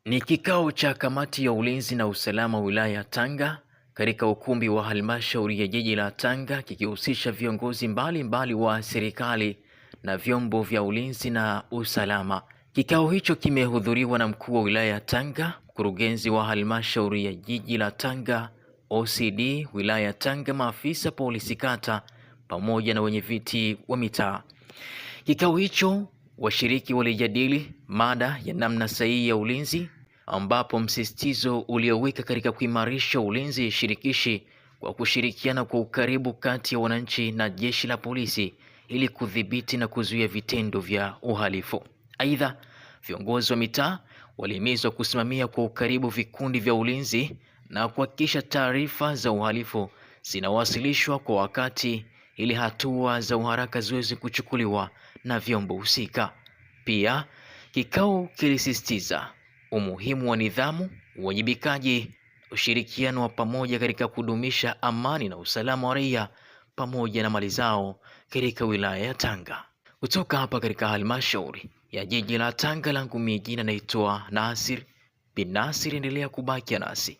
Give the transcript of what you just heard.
Ni kikao cha kamati ya ulinzi na usalama wilaya ya Tanga katika ukumbi wa halmashauri ya jiji la Tanga, kikihusisha viongozi mbalimbali wa serikali na vyombo vya ulinzi na usalama. Kikao hicho kimehudhuriwa na mkuu wa wilaya ya Tanga, mkurugenzi wa halmashauri ya jiji la Tanga, OCD wilaya ya Tanga, maafisa polisi kata pamoja na wenyeviti wa mitaa. Kikao hicho washiriki walijadili mada ya namna sahihi ya ulinzi, ambapo msisitizo ulioweka katika kuimarisha ulinzi shirikishi kwa kushirikiana kwa ukaribu kati ya wananchi na jeshi la polisi ili kudhibiti na kuzuia vitendo vya uhalifu. Aidha, viongozi wa mitaa walihimizwa kusimamia kwa ukaribu vikundi vya ulinzi na kuhakikisha taarifa za uhalifu zinawasilishwa kwa wakati ili hatua za uharaka ziweze kuchukuliwa na vyombo husika. Pia, kikao kilisisitiza umuhimu wa nidhamu, uwajibikaji, ushirikiano wa pamoja katika kudumisha amani na usalama wa raia pamoja na mali zao katika wilaya ya Tanga. Kutoka hapa katika halmashauri ya jiji la Tanga, langu mimi naitwa Nasir bin Nasir, endelea kubaki nasi.